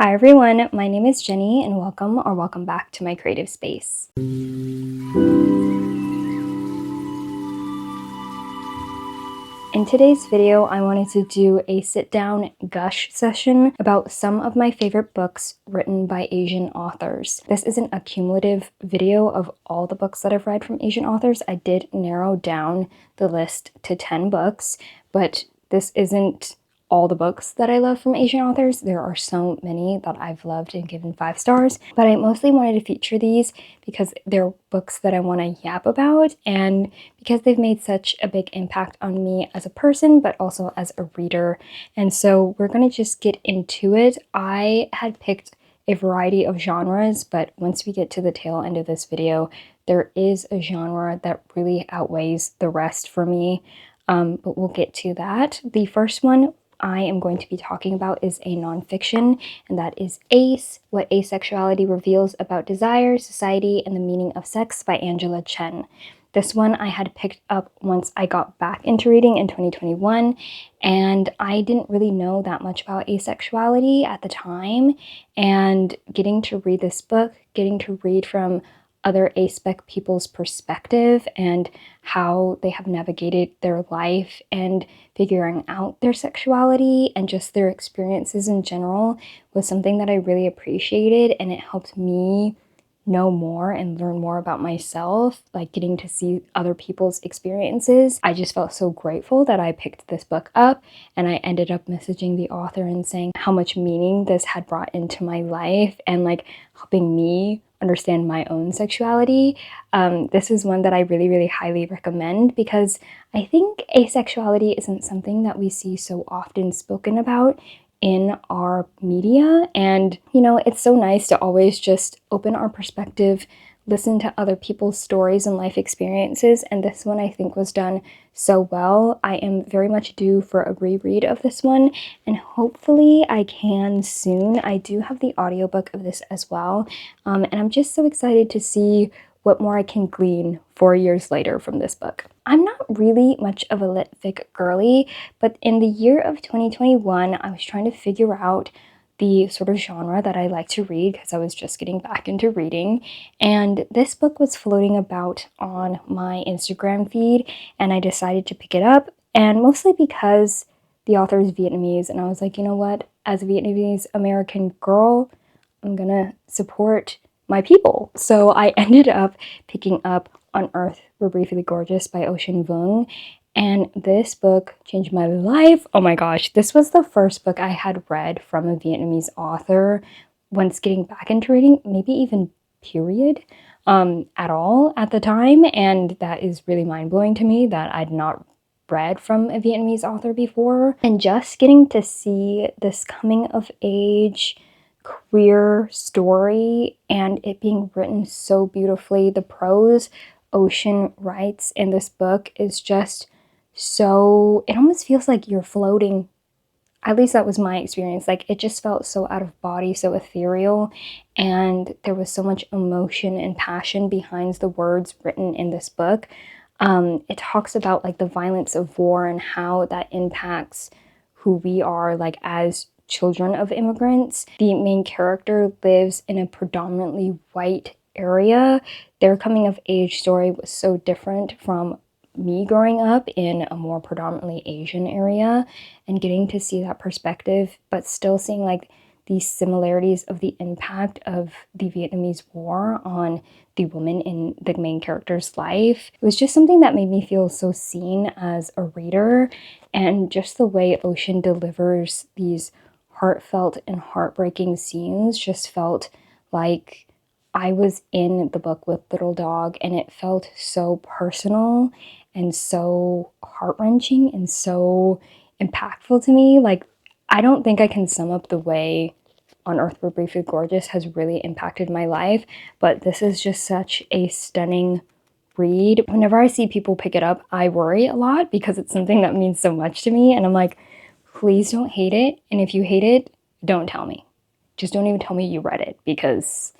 Hi everyone, my name is Jenny and welcome back to my creative space. In today's video, I wanted to do a sit-down gush session about some of my favorite books written by Asian authors. This isn't a cumulative video of all the books that I've read from Asian authors. I did narrow down the list to 10 books, but this isn't all the books that I love from Asian authors. There are so many that I've loved and given 5 stars, but I mostly wanted to feature these because they're books that I want to yap about and because they've made such a big impact on me as a person, but also as a reader. And so we're going to just get into it. I had picked a variety of genres, but once we get to the tail end of this video, there is a genre that really outweighs the rest for me, but we'll get to that. The first one I am going to be talking about is a nonfiction, and that is Ace, What Asexuality Reveals About Desire, Society, and the Meaning of Sex by Angela Chen. This one I had picked up once I got back into reading in 2021, and I didn't really know that much about asexuality at the time, and getting to read this book, getting to read from other aspec people's perspective and how they have navigated their life and figuring out their sexuality and just their experiences in general was something that I really appreciated, and it helped me know more and learn more about myself, like getting to see other people's experiences. I just felt so grateful that I picked this book up, and I ended up messaging the author and saying how much meaning this had brought into my life and like helping me understand my own sexuality. This is one that I really highly recommend because I think asexuality isn't something that we see so often spoken about in our media, and you know, it's so nice to always just open our perspective, listen to other people's stories and life experiences, and this one I think was done so well. I am very much due for a reread of this one, and hopefully I can soon. I do have the audiobook of this as well, and I'm just so excited to see what more I can glean 4 years later from this book. I'm not really much of a lit fic girly, but in the year of 2021, I was trying to figure out the sort of genre that I like to read because I was just getting back into reading, and this book was floating about on my Instagram feed, and I decided to pick it up, and mostly because the author is Vietnamese, and I was like, you know what, as a Vietnamese American girl, I'm gonna support my people. So I ended up picking up On Earth We're Briefly Gorgeous by Ocean Vuong, and this book changed my life. Oh my gosh, this was the first book I had read from a Vietnamese author once getting back into reading, maybe even period, at all at the time, and that is really mind-blowing to me that I'd not read from a Vietnamese author before. And just getting to see this coming of age queer story and it being written so beautifully. The prose Ocean writes in this book is just so, it almost feels like you're floating. At least that was my experience. Like, it just felt so out of body, so ethereal, and there was so much emotion and passion behind the words written in this book. It talks about like the violence of war and how that impacts who we are, like as children of immigrants. The main character lives in a predominantly white area. Their coming of age story was so different from me growing up in a more predominantly Asian area, and getting to see that perspective, but still seeing like the similarities of the impact of the Vietnamese War on the woman in the main character's life. It was just something that made me feel so seen as a reader, and just the way Ocean delivers these heartfelt and heartbreaking scenes just felt like I was in the book with Little Dog, and it felt so personal and so heart-wrenching and so impactful to me. Like, I don't think I can sum up the way On Earth We're Briefly Gorgeous has really impacted my life, but this is just such a stunning read. Whenever I see people pick it up, I worry a lot because it's something that means so much to me, and I'm like, please don't hate it, and if you hate it, don't tell me. Just don't even tell me you read it because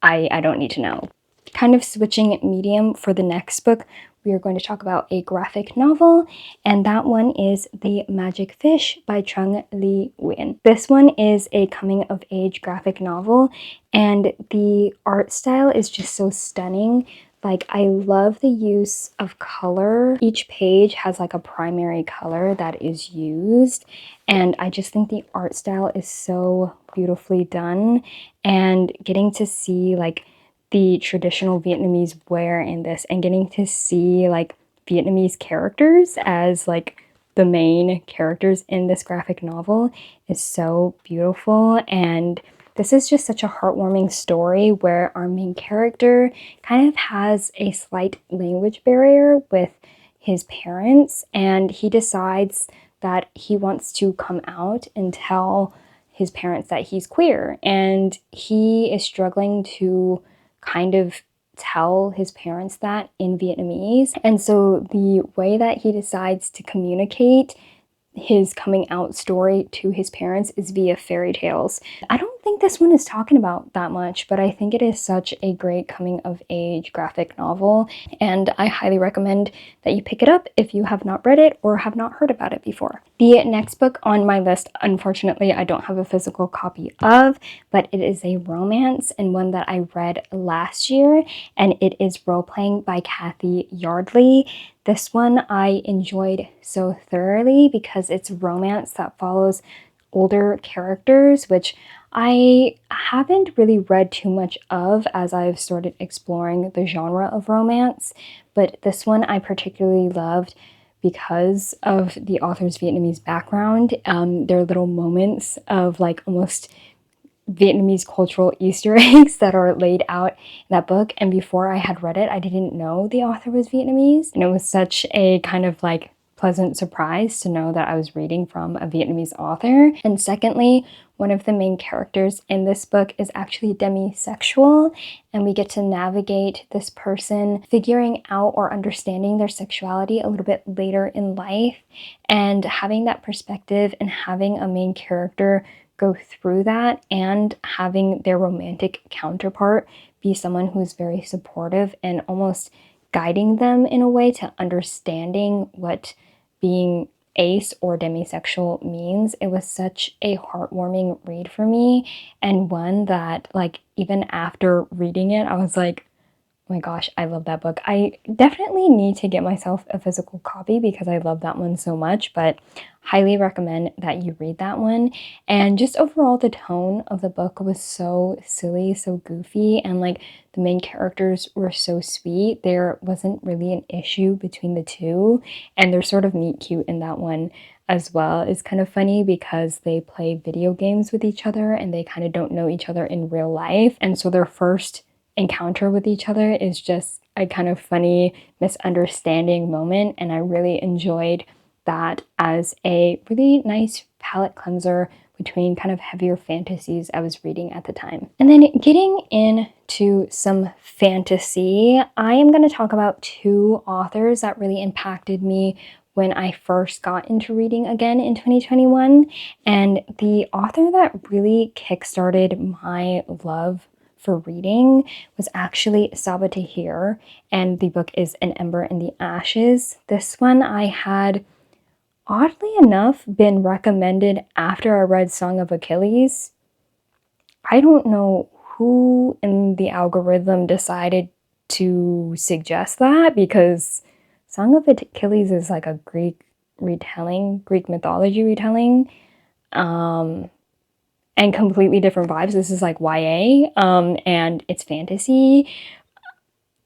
I don't need to know. Kind of switching medium for the next book, we are going to talk about a graphic novel, and that one is The Magic Fish by Trung Le Nguyen. This one is a coming-of-age graphic novel, and the art style is just so stunning. Like, I love the use of color. Each page has like a primary color that is used, and I just think the art style is so beautifully done. And getting to see like the traditional Vietnamese wear in this, and getting to see like Vietnamese characters as like the main characters in this graphic novel is so beautiful. And this is just such a heartwarming story where our main character kind of has a slight language barrier with his parents, and he decides that he wants to come out and tell his parents that he's queer, and he is struggling to kind of tell his parents that in Vietnamese. And so the way that he decides to communicate his coming out story to his parents is via fairy tales. I don't think this one is talking about that much, but I think it is such a great coming of age graphic novel, and I highly recommend that you pick it up if you have not read it or have not heard about it before. The next book on my list, unfortunately, I don't have a physical copy of, but it is a romance and one that I read last year, and it is Role Playing by Kathy Yardley. This one I enjoyed so thoroughly because it's romance that follows older characters, which I haven't really read too much of as I've started exploring the genre of romance, but this one I particularly loved because of the author's Vietnamese background. There are little moments of like almost Vietnamese cultural Easter eggs that are laid out in that book, and before I had read it, I didn't know the author was Vietnamese, and it was such a kind of like pleasant surprise to know that I was reading from a Vietnamese author. And secondly, one of the main characters in this book is actually demisexual, and we get to navigate this person figuring out or understanding their sexuality a little bit later in life, and having that perspective and having a main character go through that and having their romantic counterpart be someone who's very supportive and almost guiding them in a way to understanding what being ace or demisexual means. It was such a heartwarming read for me, and one that like even after reading it I was like, oh my gosh, I love that book. I definitely need to get myself a physical copy because I love that one so much, but highly recommend that you read that one. And just overall, the tone of the book was so silly, so goofy, and like the main characters were so sweet. There wasn't really an issue between the two, and they're sort of meet cute in that one as well. It's kind of funny because they play video games with each other and they kind of don't know each other in real life, and so their first encounter with each other is just a kind of funny misunderstanding moment, and I really enjoyed that as a really nice palate cleanser between kind of heavier fantasies I was reading at the time. And then getting into some fantasy, I am going to talk about two authors that really impacted me when I first got into reading again in 2021, and the author that really kickstarted my love for reading was actually Sabaa Tahir, and the book is An Ember in the Ashes. This one I had, oddly enough, been recommended after I read Song of Achilles. I don't know who in the algorithm decided to suggest that, because Song of Achilles is like a Greek retelling, Greek mythology retelling, and completely different vibes. This is like YA, and it's fantasy.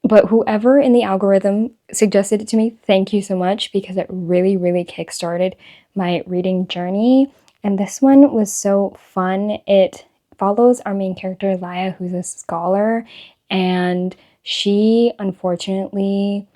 But whoever in the algorithm suggested it to me, thank you so much, because it really, really kickstarted my reading journey. And this one was so fun. It follows our main character, Laya, who's a scholar, and she unfortunately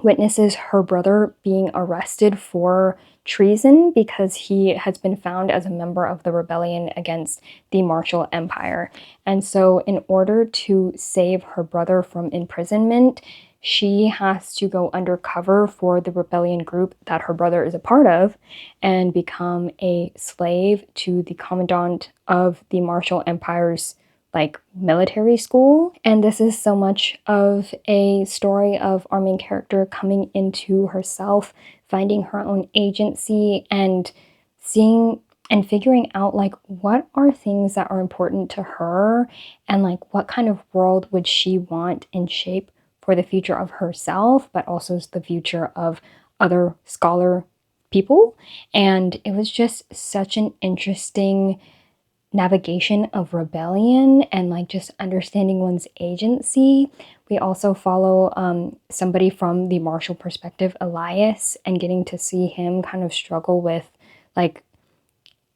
witnesses her brother being arrested for treason because he has been found as a member of the rebellion against the Martial Empire. And so in order to save her brother from imprisonment, she has to go undercover for the rebellion group that her brother is a part of and become a slave to the commandant of the Martial Empire's like military school. And this is so much of a story of our main character coming into herself, finding her own agency, and seeing and figuring out like what are things that are important to her, and like what kind of world would she want and shape for the future of herself, but also the future of other scholar people. And it was just such an interesting navigation of rebellion and like just understanding one's agency. We also follow somebody from the Marshall perspective, Elias, and getting to see him kind of struggle with like,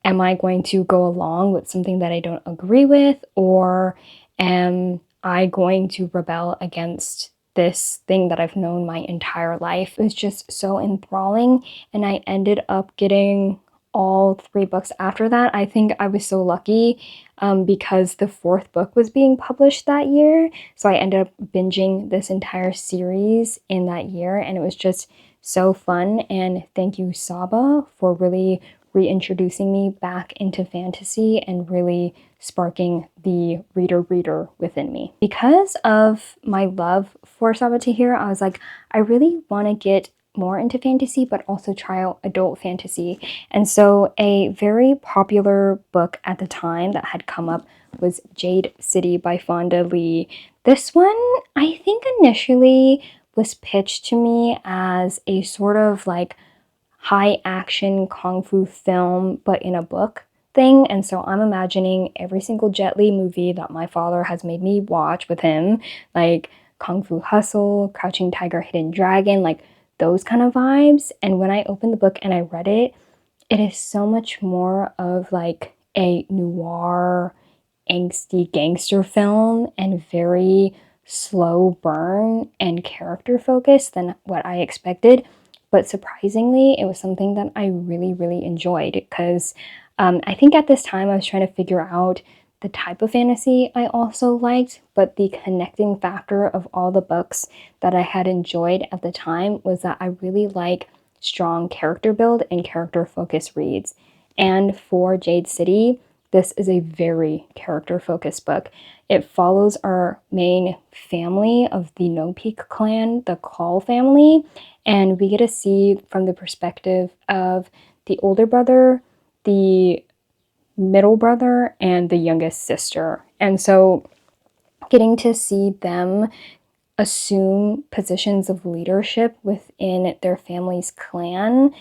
am I going to go along with something that I don't agree with, or am I going to rebel against this thing that I've known my entire life? It was just so enthralling, and I ended up getting all 3 books after that. I think I was so lucky because the 4th book was being published that year, so I ended up binging this entire series in that year, and it was just so fun. And thank you, Saba, for really reintroducing me back into fantasy and really sparking the reader within me. Because of my love for Saba Tahir, I was like, I really want to get more into fantasy, but also try out adult fantasy. And so a very popular book at the time that had come up was Jade City by Fonda Lee. This one, I think initially was pitched to me as a sort of like high action kung fu film, but in a book thing. And so I'm imagining every single Jet Li movie that my father has made me watch with him, like Kung Fu Hustle, Crouching Tiger, Hidden Dragon, like those kind of vibes. And when I opened the book and I read it, it is so much more of like a noir, angsty gangster film and very slow burn and character focused than what I expected. But surprisingly, it was something that I really enjoyed, because I think at this time I was trying to figure out the type of fantasy I also liked, but the connecting factor of all the books that I had enjoyed at the time was that I really like strong character build and character focus reads. And for Jade City, this is a very character focused book. It follows our main family of the No Peak clan, the Call family, and we get to see from the perspective of the older brother, the middle brother, and the youngest sister. And so getting to see them assume positions of leadership within their family's clan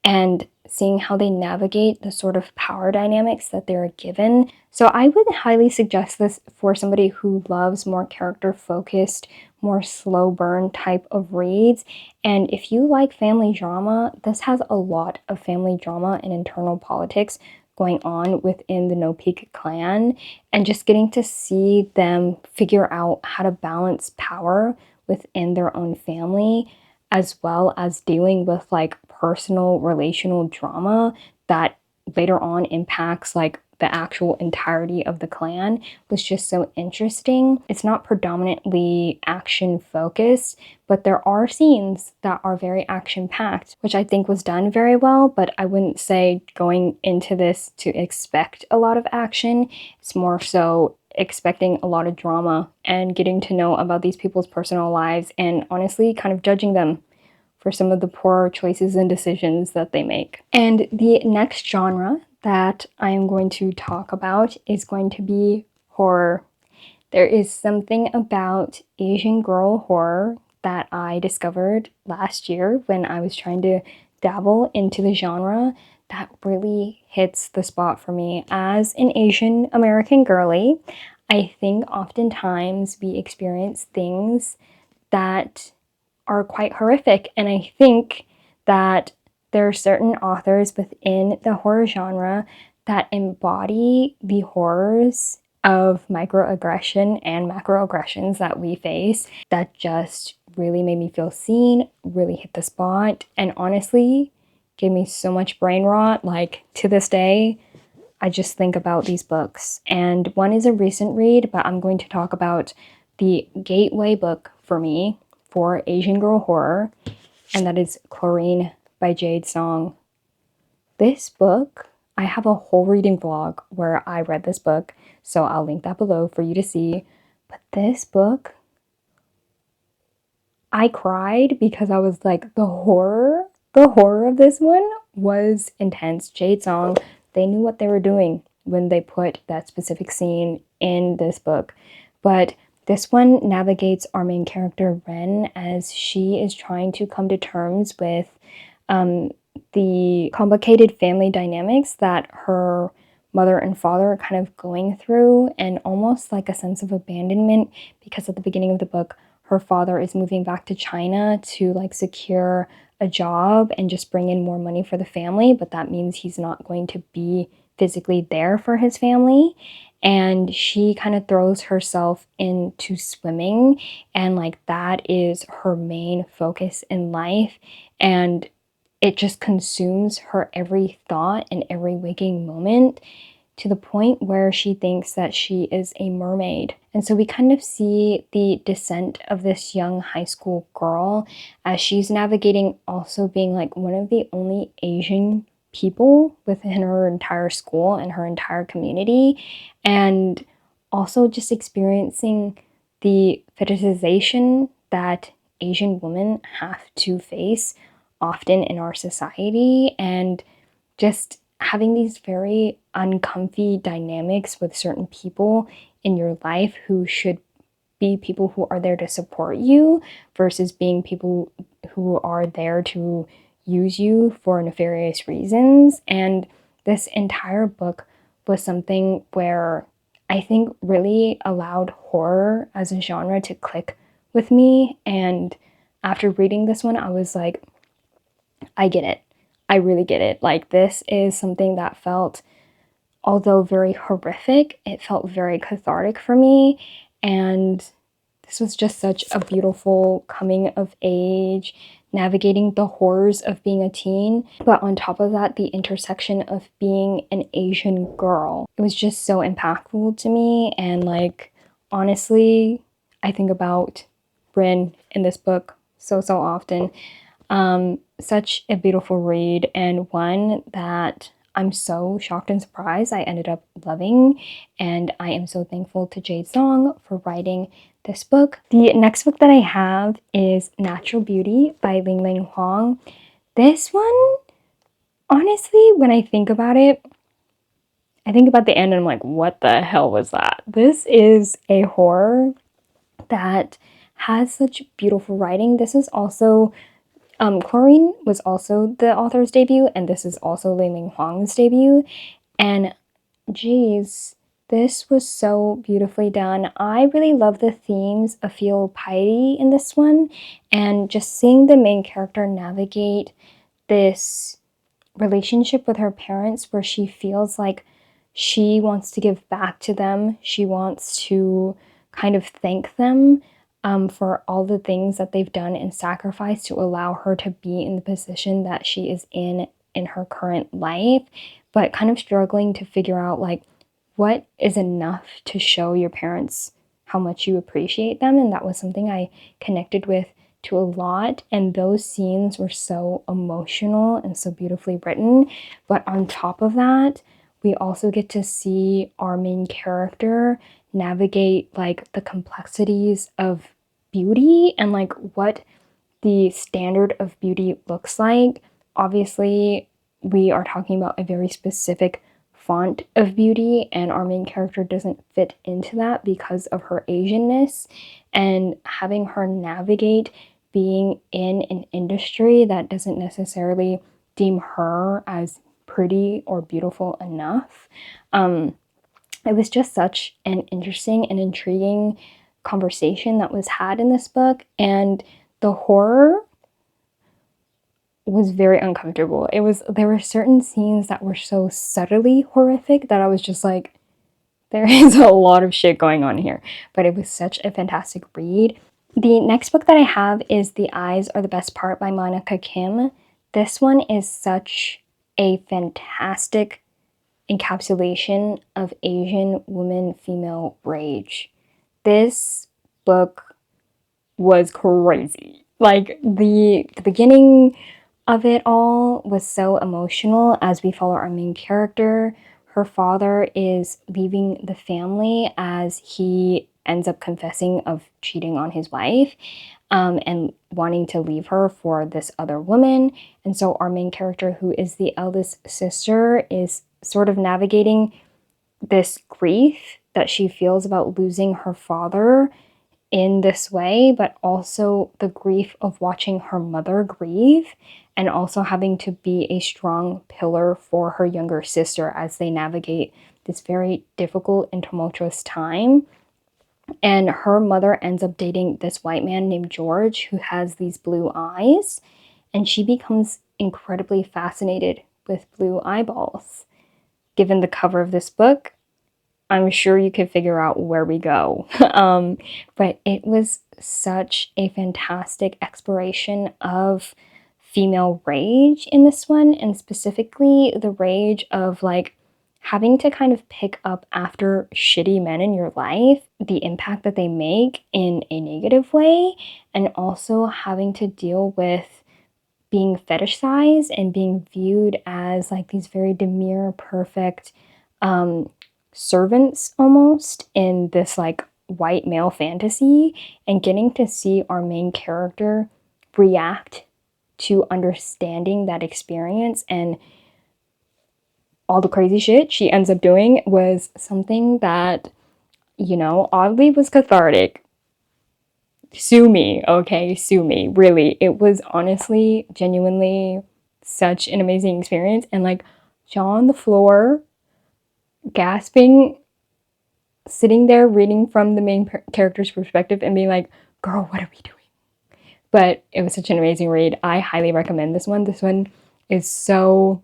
and seeing how they navigate the sort of power dynamics that they're given. So I would highly suggest this for somebody who loves more character focused, more slow burn type of reads. And if you like family drama, this has a lot of family drama and internal politics going on within the No Peak clan, and just getting to see them figure out how to balance power within their own family, as well as dealing with like personal relational drama that later on impacts like the actual entirety of the clan, was just so interesting. It's not predominantly action focused, but there are scenes that are very action packed, which I think was done very well, but I wouldn't say going into this to expect a lot of action. It's more so expecting a lot of drama and getting to know about these people's personal lives and honestly kind of judging them for some of the poor choices and decisions that they make. And the next genre that I am going to talk about is going to be horror. There is something about Asian girl horror that I discovered last year when I was trying to dabble into the genre that really hits the spot for me. As an Asian American girly, I think oftentimes we experience things that are quite horrific, and I think that there are certain authors within the horror genre that embody the horrors of microaggression and macroaggressions that we face that just really made me feel seen, really hit the spot, and honestly gave me so much brain rot. Like to this day, I just think about these books. And one is a recent read, but I'm going to talk about the gateway book for me for Asian girl horror, and that is Chlorine by Jade Song. This book I have a whole reading vlog where I read this book, so I'll link that below for you to see. But this book, I cried because I was like, the horror of this one was intense. Jade Song, they knew what they were doing when they put that specific scene in this book. But this one navigates our main character, Ren, as she is trying to come to terms with the complicated family dynamics that her mother and father are kind of going through, and almost like a sense of abandonment, because at the beginning of the book, her father is moving back to China to like secure a job and just bring in more money for the family, but that means he's not going to be physically there for his family. And she kind of throws herself into swimming, and like that is her main focus in life, and it just consumes her every thought and every waking moment, to the point where she thinks that she is a mermaid. And so we kind of see the descent of this young high school girl as she's navigating also being like one of the only Asian people within her entire school and her entire community, and also just experiencing the fetishization that Asian women have to face often in our society, and just having these very uncomfy dynamics with certain people in your life who should be people who are there to support you versus being people who are there to use you for nefarious reasons. And this entire book was something where I think really allowed horror as a genre to click with me. And after reading this one, I was like, I get it. I really get it. Like, this is something that felt, although very horrific, it felt very cathartic for me. And this was just such a beautiful coming of age, navigating the horrors of being a teen, but on top of that, the intersection of being an Asian girl. It was just so impactful to me. And like, honestly, I think about Bryn in this book so often. Such a beautiful read, and one that I'm so shocked and surprised I ended up loving, and I am so thankful to Jade Song for writing this book. The next book that I have is Natural Beauty by Ling Ling Huang. This one, honestly, when I think about it, I think about the end and I'm like, what the hell was that? This is a horror that has such beautiful writing. This is also Chlorine was also the author's debut, and this is also Ling Ling Huang's debut. And geez, this was so beautifully done. I really love the themes of filial piety in this one, and just seeing the main character navigate this relationship with her parents where she feels like she wants to give back to them. She wants to kind of thank them for all the things that they've done and sacrificed to allow her to be in the position that she is in her current life, but kind of struggling to figure out like what is enough to show your parents how much you appreciate them. And that was something I connected with to a lot, and those scenes were so emotional and so beautifully written. But on top of that, we also get to see our main character navigate like the complexities of beauty and like what the standard of beauty looks like. Obviously, we are talking about a very specific font of beauty, and our main character doesn't fit into that because of her Asianness, and having her navigate being in an industry that doesn't necessarily deem her as pretty or beautiful enough. It was just such an interesting and intriguing conversation that was had in this book, and the horror was very uncomfortable. There were certain scenes that were so subtly horrific that I was just like, there is a lot of shit going on here. But it was such a fantastic read. The next book that I have is The Eyes Are the Best Part by Monica Kim. This one is such a fantastic encapsulation of Asian woman female rage. This book was crazy. Like the beginning of it all was so emotional as we follow our main character. Her father is leaving the family as he ends up confessing of cheating on his wife, and wanting to leave her for this other woman. And so our main character, who is the eldest sister, is sort of navigating this grief that she feels about losing her father in this way, but also the grief of watching her mother grieve, and also having to be a strong pillar for her younger sister as they navigate this very difficult and tumultuous time. And her mother ends up dating this white man named George who has these blue eyes, and she becomes incredibly fascinated with blue eyeballs. Given the cover of this book, I'm sure you could figure out where we go. But it was such a fantastic exploration of female rage in this one, and specifically the rage of like having to kind of pick up after shitty men in your life, the impact that they make in a negative way, and also having to deal with being fetishized and being viewed as like these very demure, perfect servants almost in this like white male fantasy, and getting to see our main character react to understanding that experience and all the crazy shit she ends up doing was something that, you know, oddly was cathartic. Sue me, okay? Sue me. Really, it was honestly, genuinely such an amazing experience. And like, jaw on the floor, gasping, sitting there reading from the main character's perspective and being like, girl, what are we doing? But it was such an amazing read. I highly recommend this one. This one is so,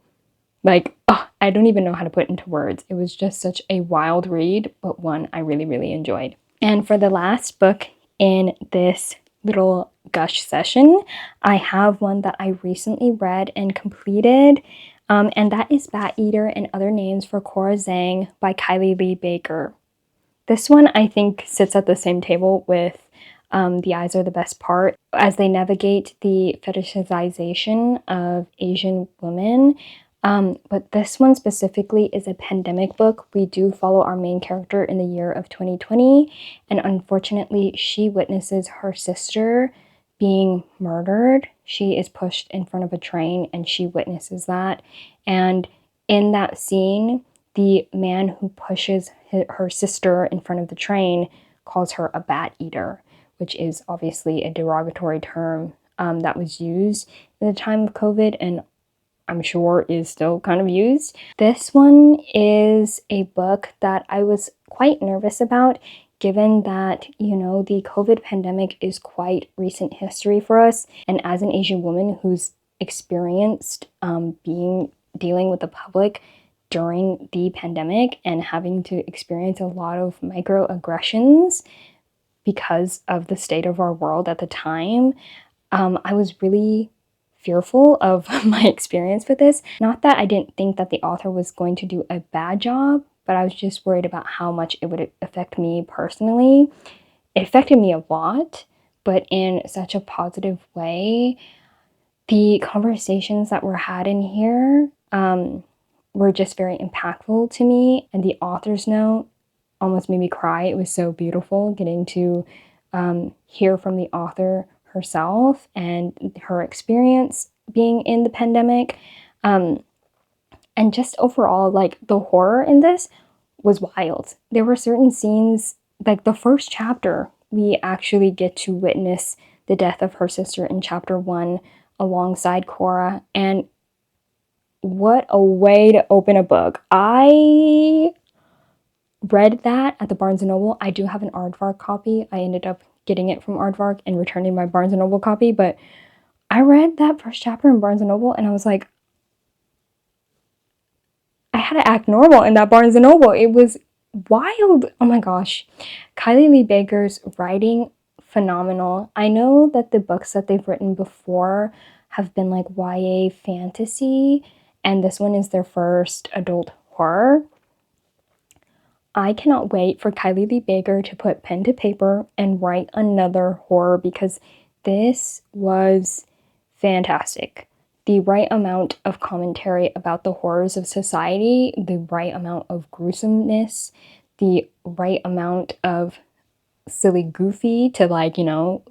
like, oh, I don't even know how to put into words. It was just such a wild read, but one I really, really enjoyed. And for the last book in this little gush session, I have one that I recently read and completed, and that is Bat Eater and Other Names for Cora Zhang by Kylie Lee Baker. This one I think sits at the same table with The Eyes Are the Best Part as they navigate the fetishization of Asian women. But this one specifically is a pandemic book. We do follow our main character in the year of 2020, and unfortunately she witnesses her sister being murdered. She is pushed in front of a train and she witnesses that. And in that scene, the man who pushes her sister in front of the train calls her a bat eater, which is obviously a derogatory term that was used in the time of COVID, and I'm sure is still kind of used. This one is a book that I was quite nervous about, given that, you know, the COVID pandemic is quite recent history for us. And as an Asian woman who's experienced dealing with the public during the pandemic and having to experience a lot of microaggressions because of the state of our world at the time, I was really fearful of my experience with this. Not that I didn't think that the author was going to do a bad job, but I was just worried about how much it would affect me personally. It affected me a lot, but in such a positive way. The conversations that were had in here were just very impactful to me, and the author's note almost made me cry. It was so beautiful getting to hear from the author herself and her experience being in the pandemic. And just overall, like, the horror in this was wild. There were certain scenes, like the first chapter, we actually get to witness the death of her sister in chapter 1 alongside Cora, and what a way to open a book. I read that at the Barnes & Noble. I do have an aardvark copy. I ended up getting it from aardvark and returning my Barnes & Noble copy, but I read that first chapter in Barnes & Noble and I was like, I had to act normal in that Barnes & Noble. It was wild. Oh my gosh. Kylie Lee Baker's writing, phenomenal. I know that the books that they've written before have been like YA fantasy, and this one is their first adult horror. I cannot wait for Kylie Lee Baker to put pen to paper and write another horror, because this was fantastic. the right amount of commentary about the horrors of society, the right amount of gruesomeness, the right amount of silly goofy to, like, you know,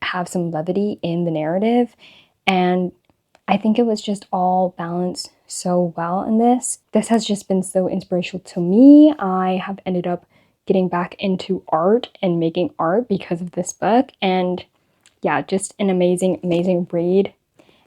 have some levity in the narrative. And I think it was just all balanced so well in this. This has just been so inspirational to me. I have ended up getting back into art and making art because of this book. And yeah, just an amazing, amazing read.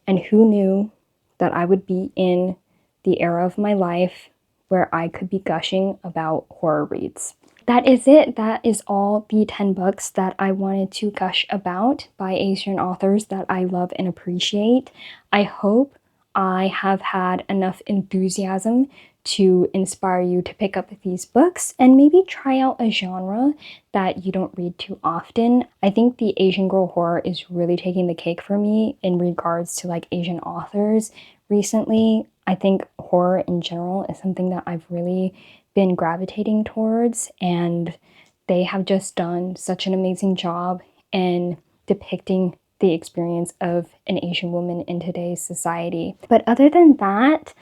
And who knew that I would be in the era of my life where I could be gushing about horror reads. That is it. That is all the 10 books that I wanted to gush about by Asian authors that I love and appreciate. I hope I have had enough enthusiasm to inspire you to pick up these books and maybe try out a genre that you don't read too often. I think the Asian girl horror is really taking the cake for me in regards to like Asian authors recently. I think horror in general is something that I've really been gravitating towards, and they have just done such an amazing job in depicting the experience of an Asian woman in today's society. But other than that,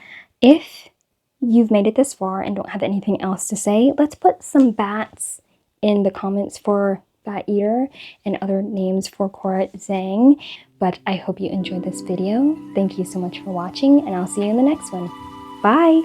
if you've made it this far and don't have anything else to say, let's put some bats in the comments for Bat Eater and other names for Cora Zhang. But I hope you enjoyed this video. Thank you so much for watching, and I'll see you in the next one. Bye!